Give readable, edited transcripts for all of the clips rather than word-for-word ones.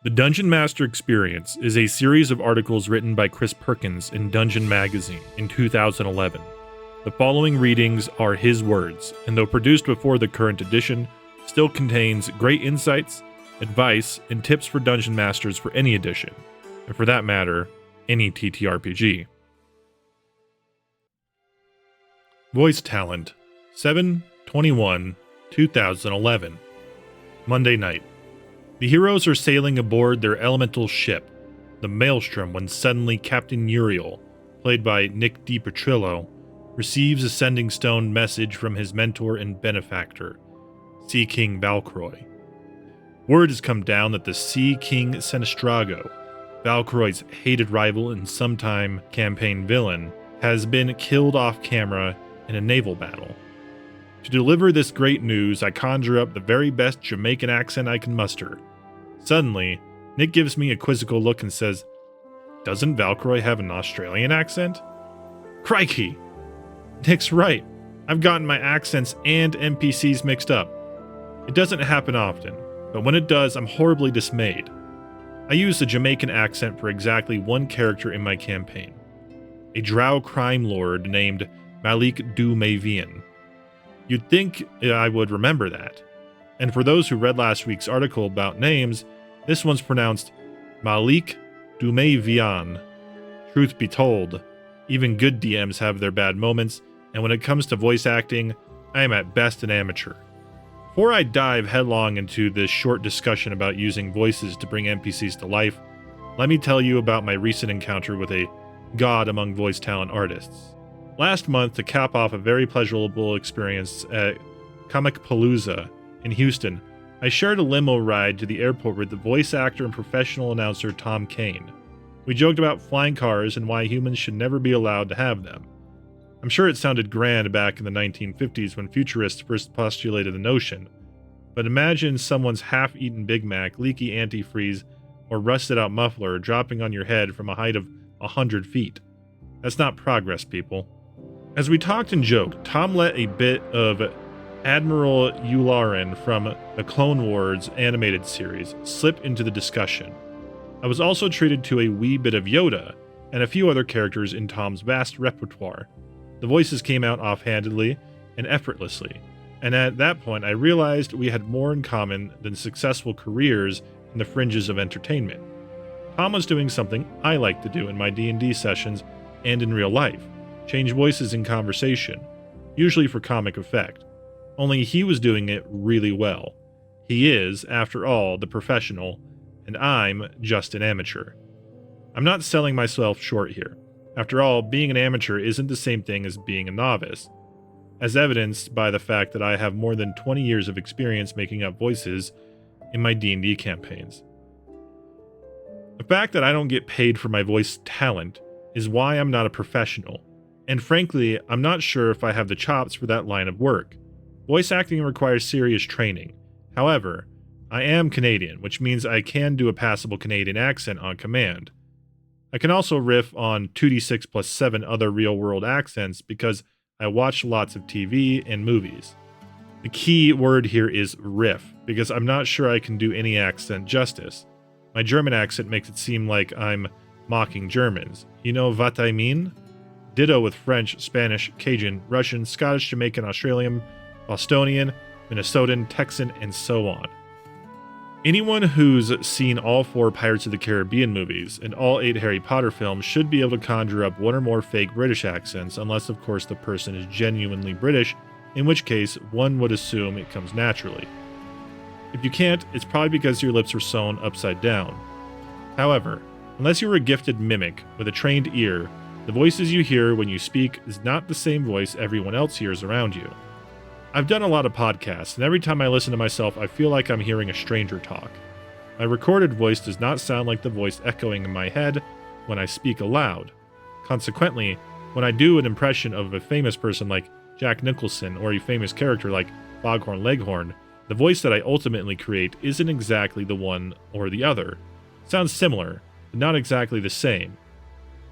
The Dungeon Master Experience is a series of articles written by Chris Perkins in Dungeon Magazine in 2011. The following readings are his words, and though produced before the current edition, still contains great insights, advice, and tips for Dungeon Masters for any edition, and for that matter, any TTRPG. Voice Talent, 7/21/2011. Monday night. The heroes are sailing aboard their elemental ship, the Maelstrom, when suddenly Captain Uriel, played by Nick DiPetrillo, receives a sending stone message from his mentor and benefactor, Sea King Valcroy. Word has come down that the Sea King Senestrago, Valcroy's hated rival and sometime campaign villain, has been killed off camera in a naval battle. To deliver this great news, I conjure up the very best Jamaican accent I can muster. Suddenly, Nick gives me a quizzical look and says, "Doesn't Valcroy have an Australian accent?" Crikey! Nick's right. I've gotten my accents and NPCs mixed up. It doesn't happen often, but when it does, I'm horribly dismayed. I use the Jamaican accent for exactly one character in my campaign, a drow crime lord named Malik Du Mavian. You'd think I would remember that. And for those who read last week's article about names, this one's pronounced Malik Du Mavian. Truth be told, even good DMs have their bad moments, and when it comes to voice acting, I am at best an amateur. Before I dive headlong into this short discussion about using voices to bring NPCs to life, let me tell you about my recent encounter with a god among voice talent artists. Last month, to cap off a very pleasurable experience at Comicpalooza in Houston, I shared a limo ride to the airport with the voice actor and professional announcer Tom Kane. We joked about flying cars and why humans should never be allowed to have them. I'm sure it sounded grand back in the 1950s when futurists first postulated the notion, but imagine someone's half-eaten Big Mac, leaky antifreeze, or rusted-out muffler dropping on your head from a height of 100 feet. That's not progress, people. As we talked and joked, Tom let a bit of Admiral Yularen from the Clone Wars animated series slip into the discussion. I was also treated to a wee bit of Yoda and a few other characters in Tom's vast repertoire. The voices came out offhandedly and effortlessly, and at that point I realized we had more in common than successful careers in the fringes of entertainment. Tom was doing something I like to do in my D&D sessions and in real life, change voices in conversation, usually for comic effect. Only he was doing it really well. He is, after all, the professional, and I'm just an amateur. I'm not selling myself short here. After all, being an amateur isn't the same thing as being a novice, as evidenced by the fact that I have more than 20 years of experience making up voices in my D&D campaigns. The fact that I don't get paid for my voice talent is why I'm not a professional, and frankly, I'm not sure if I have the chops for that line of work. Voice acting requires serious training. However, I am Canadian, which means I can do a passable Canadian accent on command. I can also riff on 2d6 plus 7 other real-world accents because I watch lots of TV and movies. The key word here is riff, because I'm not sure I can do any accent justice. My German accent makes it seem like I'm mocking Germans. You know what I mean? Ditto with French, Spanish, Cajun, Russian, Scottish, Jamaican, Australian, Bostonian, Minnesotan, Texan, and so on. Anyone who's seen all 4 Pirates of the Caribbean movies and all 8 Harry Potter films should be able to conjure up one or more fake British accents, unless of course the person is genuinely British, in which case one would assume it comes naturally. If you can't, it's probably because your lips are sewn upside down. However, unless you're a gifted mimic with a trained ear, the voices you hear when you speak is not the same voice everyone else hears around you. I've done a lot of podcasts, and every time I listen to myself, I feel like I'm hearing a stranger talk. My recorded voice does not sound like the voice echoing in my head when I speak aloud. Consequently, when I do an impression of a famous person like Jack Nicholson or a famous character like Foghorn Leghorn, the voice that I ultimately create isn't exactly the one or the other. It sounds similar, but not exactly the same.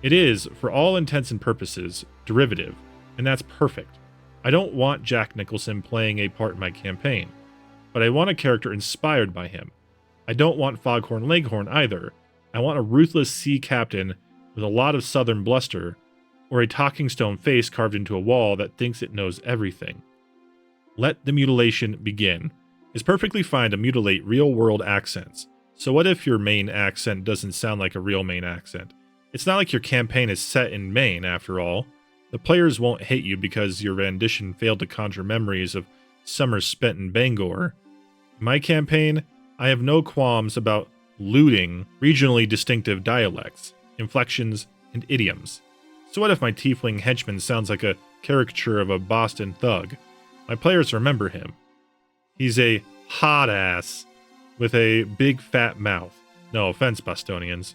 It is, for all intents and purposes, derivative, and that's perfect. I don't want Jack Nicholson playing a part in my campaign, but I want a character inspired by him. I don't want Foghorn Leghorn either. I want a ruthless sea captain with a lot of southern bluster, or a talking stone face carved into a wall that thinks it knows everything. Let the mutilation begin. It's perfectly fine to mutilate real-world accents. So what if your Maine accent doesn't sound like a real Maine accent? It's not like your campaign is set in Maine, after all. The players won't hate you because your rendition failed to conjure memories of summers spent in Bangor. In my campaign, I have no qualms about looting regionally distinctive dialects, inflections, and idioms. So what if my tiefling henchman sounds like a caricature of a Boston thug? My players remember him. He's a hot ass with a big fat mouth. No offense, Bostonians.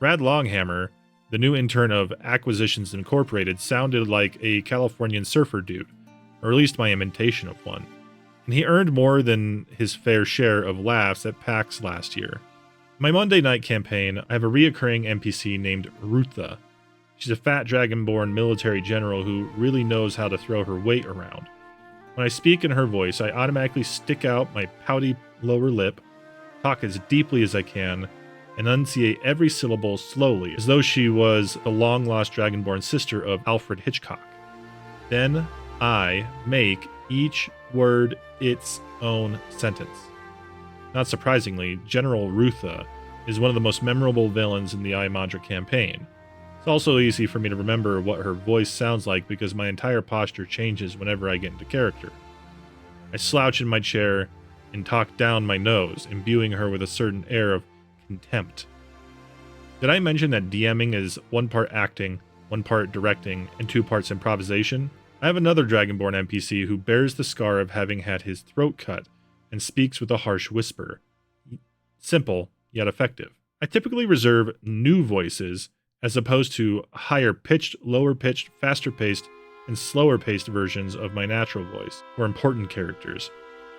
Brad Longhammer, the new intern of Acquisitions Incorporated, sounded like a Californian surfer dude, or at least my imitation of one. And he earned more than his fair share of laughs at PAX last year. In my Monday night campaign, I have a reoccurring NPC named Rutha. She's a fat dragonborn military general who really knows how to throw her weight around. When I speak in her voice, I automatically stick out my pouty lower lip, talk as deeply as I can, and enunciate every syllable slowly, as though she was the long-lost dragonborn sister of Alfred Hitchcock. Then I make each word its own sentence. Not surprisingly, General Rutha is one of the most memorable villains in the I, Madra campaign. It's also easy for me to remember what her voice sounds like because my entire posture changes whenever I get into character. I slouch in my chair and talk down my nose, imbuing her with a certain air of contempt. Did I mention that DMing is 1 part acting, 1 part directing, and 2 parts improvisation? I have another Dragonborn NPC who bears the scar of having had his throat cut and speaks with a harsh whisper. Simple, yet effective. I typically reserve new voices as opposed to higher-pitched, lower-pitched, faster-paced, and slower-paced versions of my natural voice for important characters.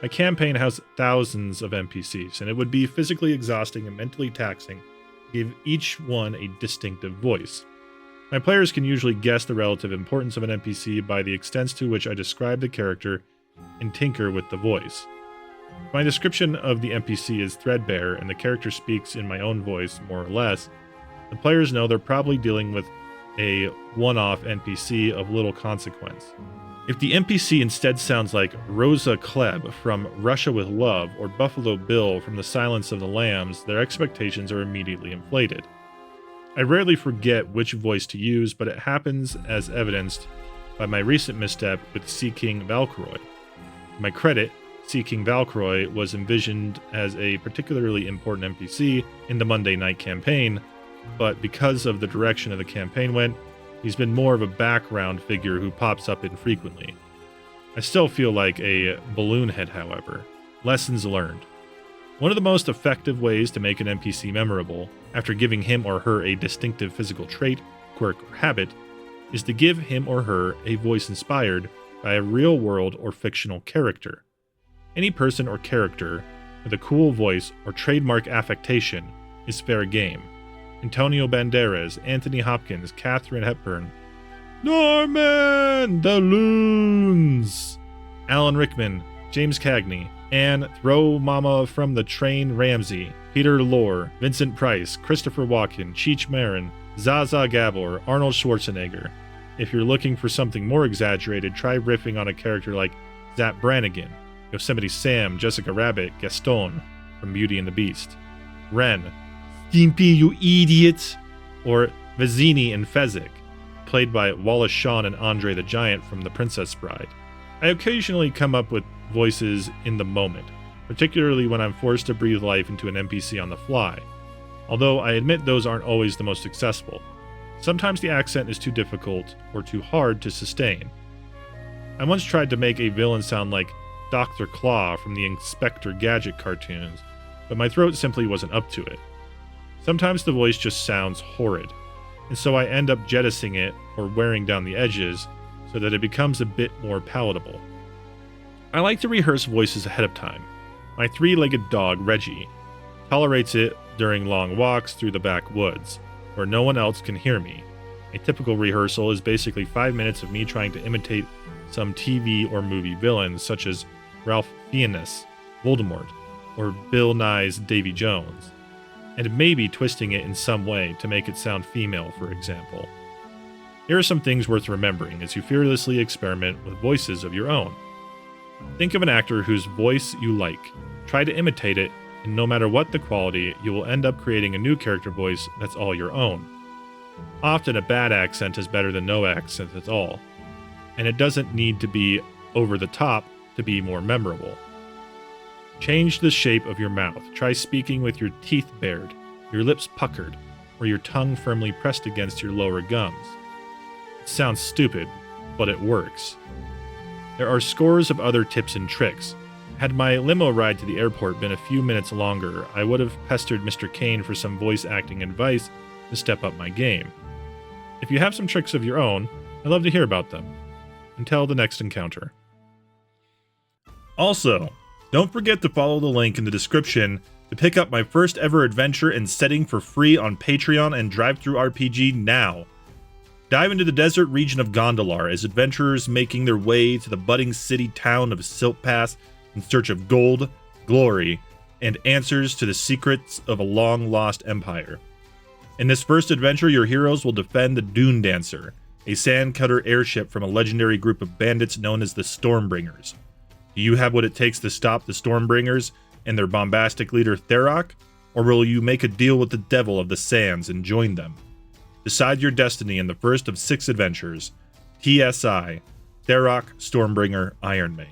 My campaign has thousands of NPCs, and it would be physically exhausting and mentally taxing to give each one a distinctive voice. My players can usually guess the relative importance of an NPC by the extent to which I describe the character and tinker with the voice. If my description of the NPC is threadbare and the character speaks in my own voice, more or less, the players know they're probably dealing with a one-off NPC of little consequence. If the NPC instead sounds like Rosa Klebb from Russia with Love or Buffalo Bill from The Silence of the Lambs, their expectations are immediately inflated. I rarely forget which voice to use, but it happens as evidenced by my recent misstep with Sea King Valkroy. To my credit, Sea King Valkroy was envisioned as a particularly important NPC in the Monday night campaign, but because of the direction of the campaign went, he's been more of a background figure who pops up infrequently. I still feel like a balloon head, however. Lessons learned. One of the most effective ways to make an NPC memorable, after giving him or her a distinctive physical trait, quirk, or habit, is to give him or her a voice inspired by a real-world or fictional character. Any person or character with a cool voice or trademark affectation is fair game. Antonio Banderas, Anthony Hopkins, Katharine Hepburn, Norman the Loons, Alan Rickman, James Cagney, Anne Throw Mama from the Train Ramsey, Peter Lorre, Vincent Price, Christopher Walken, Cheech Marin, Zsa Gabor, Arnold Schwarzenegger. If you're looking for something more exaggerated, try riffing on a character like Zapp Brannigan, Yosemite Sam, Jessica Rabbit, Gaston from Beauty and the Beast, Ren, Stimpy, you idiot! Or Vizzini and Fezzik, played by Wallace Shawn and Andre the Giant from The Princess Bride. I occasionally come up with voices in the moment, particularly when I'm forced to breathe life into an NPC on the fly, although I admit those aren't always the most successful. Sometimes the accent is too difficult or too hard to sustain. I once tried to make a villain sound like Dr. Claw from the Inspector Gadget cartoons, but my throat simply wasn't up to it. Sometimes the voice just sounds horrid, and so I end up jettisoning it or wearing down the edges so that it becomes a bit more palatable. I like to rehearse voices ahead of time. My 3-legged dog, Reggie, tolerates it during long walks through the backwoods, where no one else can hear me. A typical rehearsal is basically 5 minutes of me trying to imitate some TV or movie villain, such as Ralph Fiennes, Voldemort, or Bill Nye's Davy Jones, and maybe twisting it in some way to make it sound female, for example. Here are some things worth remembering as you fearlessly experiment with voices of your own. Think of an actor whose voice you like. Try to imitate it, and no matter what the quality, you will end up creating a new character voice that's all your own. Often a bad accent is better than no accent at all, and it doesn't need to be over the top to be more memorable. Change the shape of your mouth. Try speaking with your teeth bared, your lips puckered, or your tongue firmly pressed against your lower gums. It sounds stupid, but it works. There are scores of other tips and tricks. Had my limo ride to the airport been a few minutes longer, I would have pestered Mr. Kane for some voice acting advice to step up my game. If you have some tricks of your own, I'd love to hear about them. Until the next encounter. Also, don't forget to follow the link in the description to pick up my first ever adventure and setting for free on Patreon and DriveThruRPG now. Dive into the desert region of Gondolar as adventurers making their way to the budding city town of Silt Pass in search of gold, glory, and answers to the secrets of a long-lost empire. In this first adventure, your heroes will defend the Dune Dancer, a sandcutter airship from a legendary group of bandits known as the Stormbringers. Do you have what it takes to stop the Stormbringers and their bombastic leader Tharok, or will you make a deal with the devil of the sands and join them? Decide your destiny in the first of 6 adventures. TSI, Tharok, Stormbringer, Iron Mane.